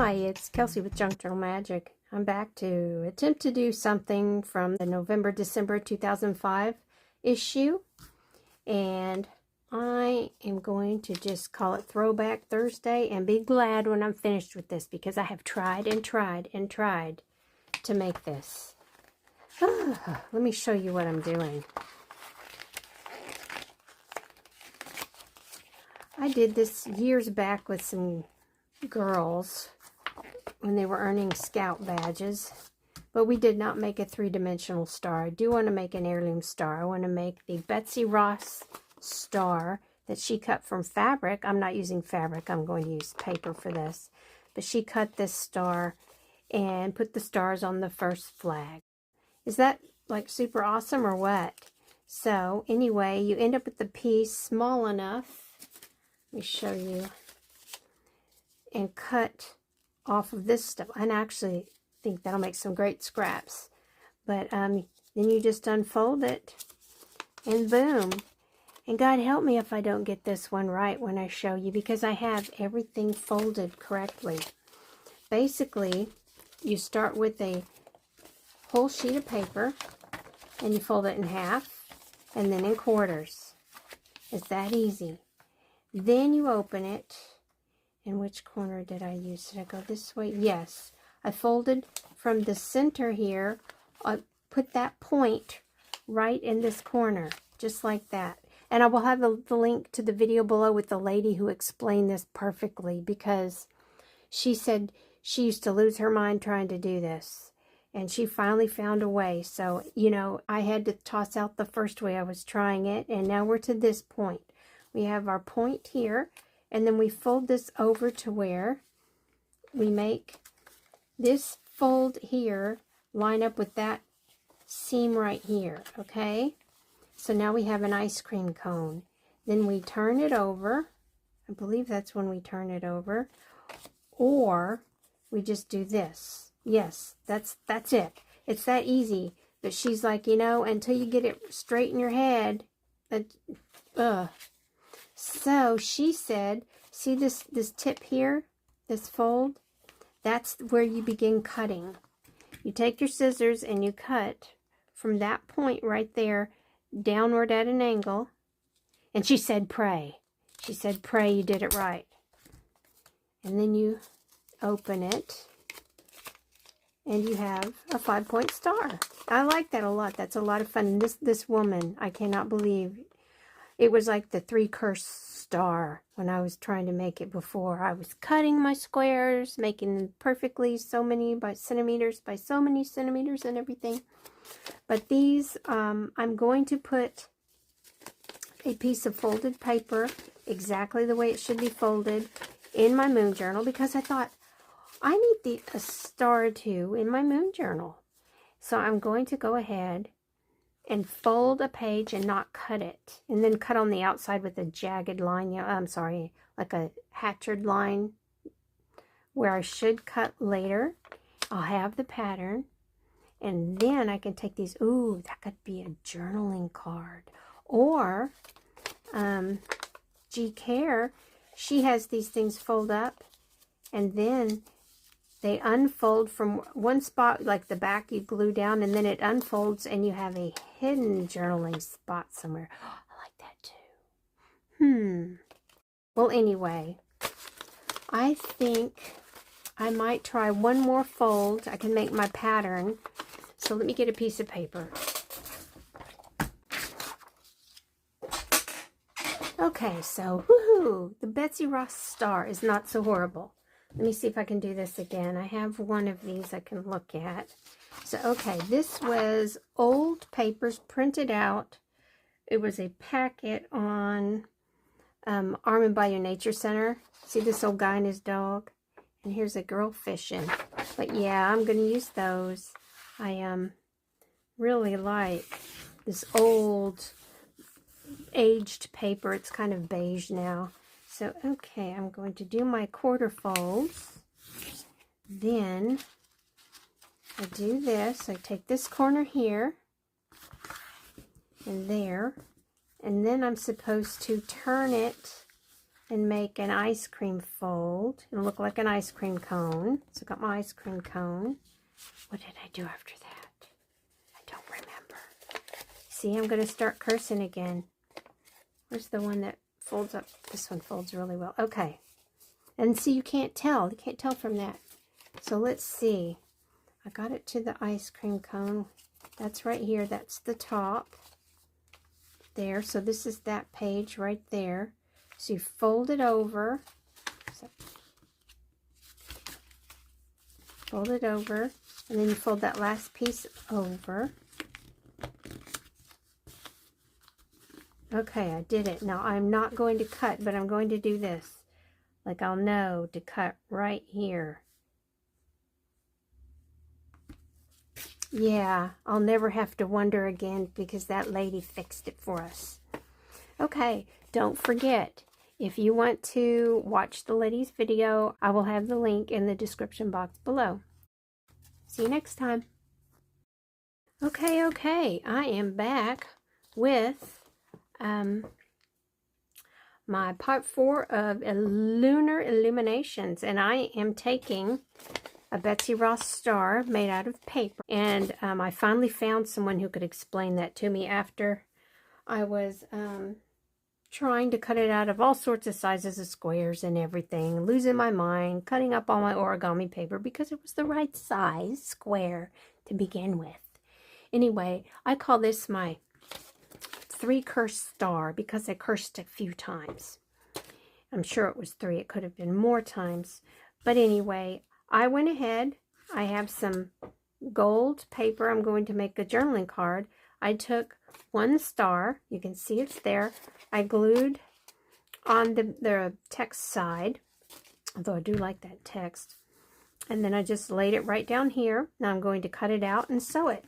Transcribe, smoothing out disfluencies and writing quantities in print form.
Hi, it's Kelsey with Junk Journal Magic. I'm back to attempt to do something from the November-December 2005 issue. And I am going to just call it Throwback Thursday and be glad when I'm finished with this because I have tried and tried and tried to make this. Let me show you what I'm doing. I did this years back with some girls when they were earning scout badges, but we did not make a three-dimensional star. I do want to make an heirloom star. I want to make the Betsy Ross star that she cut from fabric. I'm not using fabric. I'm going to use paper for this. But she cut this star and put the stars on the first flag. Is that like super awesome or what? So anyway, you end up with the piece small enough. Let me show you. And cut off of this stuff. I actually think that'll make some great scraps. But then you just unfold it and boom. And God help me if I don't get this one right when I show you, because I have everything folded correctly. Basically, you start with a whole sheet of paper and you fold it in half and then in quarters. It's that easy. Then you open it. And which corner did I use? Did I go this way? Yes. I folded from the center here. I put that point right in this corner, just like that. And I will have the link to the video below with the lady who explained this perfectly, because she said she used to lose her mind trying to do this. And she finally found a way. So, you know, I had to toss out the first way I was trying it. And now we're to this point. We have our point here. And then we fold this over to where we make this fold here line up with that seam right here, okay? So now we have an ice cream cone. Then we turn it over. I believe that's when we turn it over. Or we just do this. Yes, that's it. It's that easy. But she's like, you know, until you get it straight in your head, So she said, see this tip here, this fold? That's where you begin cutting. You take your scissors and you cut from that point right there downward at an angle. And she said, pray. She said, pray you did it right. And then you open it and you have a 5-point star. I like that a lot. That's a lot of fun. And this woman, I cannot believe, it was like the 3 curse star when I was trying to make it before. I was cutting my squares, making them perfectly so many by centimeters by so many centimeters and everything. But these, I'm going to put a piece of folded paper, exactly the way it should be folded, in my moon journal, because I thought, I need a star or two in my moon journal. So I'm going to go ahead and fold a page and not cut it. And then cut on the outside with a jagged line. I'm sorry, like a hatched line where I should cut later. I'll have the pattern. And then I can take these. Ooh, that could be a journaling card. Or G Care, she has these things fold up. And then they unfold from one spot, like the back you glue down, and then it unfolds and you have a hidden journaling spot somewhere. Oh, I like that too. Well, anyway, I think I might try one more fold. I can make my pattern. So let me get a piece of paper. Okay, so woohoo! The Betsy Ross star is not so horrible. Let me see if I can do this again. I have one of these I can look at. So, okay, this was old papers printed out. It was a packet on Arm & Bayou Nature Center. See this old guy and his dog? And here's a girl fishing. But yeah, I'm going to use those. I really like this old aged paper. It's kind of beige now. So, okay, I'm going to do my quarter folds. Then I do this. I take this corner here and there. And then I'm supposed to turn it and make an ice cream fold. It'll look like an ice cream cone. So I got my ice cream cone. What did I do after that? I don't remember. See, I'm going to start cursing again. Where's the one that folds up? This one folds really well. Okay. And see, you can't tell. You can't tell from that. So let's see. I got it to the ice cream cone. That's right here. That's the top. There. So this is that page right there. So you fold it over. So fold it over. And then you fold that last piece over. Okay, I did it. Now I'm not going to cut, but I'm going to do this. Like I'll know to cut right here. Yeah, I'll never have to wonder again because that lady fixed it for us. Okay, don't forget, if you want to watch the lady's video, I will have the link in the description box below. See you next time. Okay, I am back with my part 4 of Lunar Illuminations, and I am taking a Betsy Ross star made out of paper, and I finally found someone who could explain that to me after I was trying to cut it out of all sorts of sizes of squares and everything, losing my mind, cutting up all my origami paper because it was the right size square to begin with. Anyway, I call this my 3 cursed star because I cursed a few times. I'm sure it was 3. It could have been more times. But anyway, I went ahead. I have some gold paper. I'm going to make a journaling card. I took 1 star. You can see it's there. I glued on the text side, although I do like that text. And then I just laid it right down here. Now I'm going to cut it out and sew it.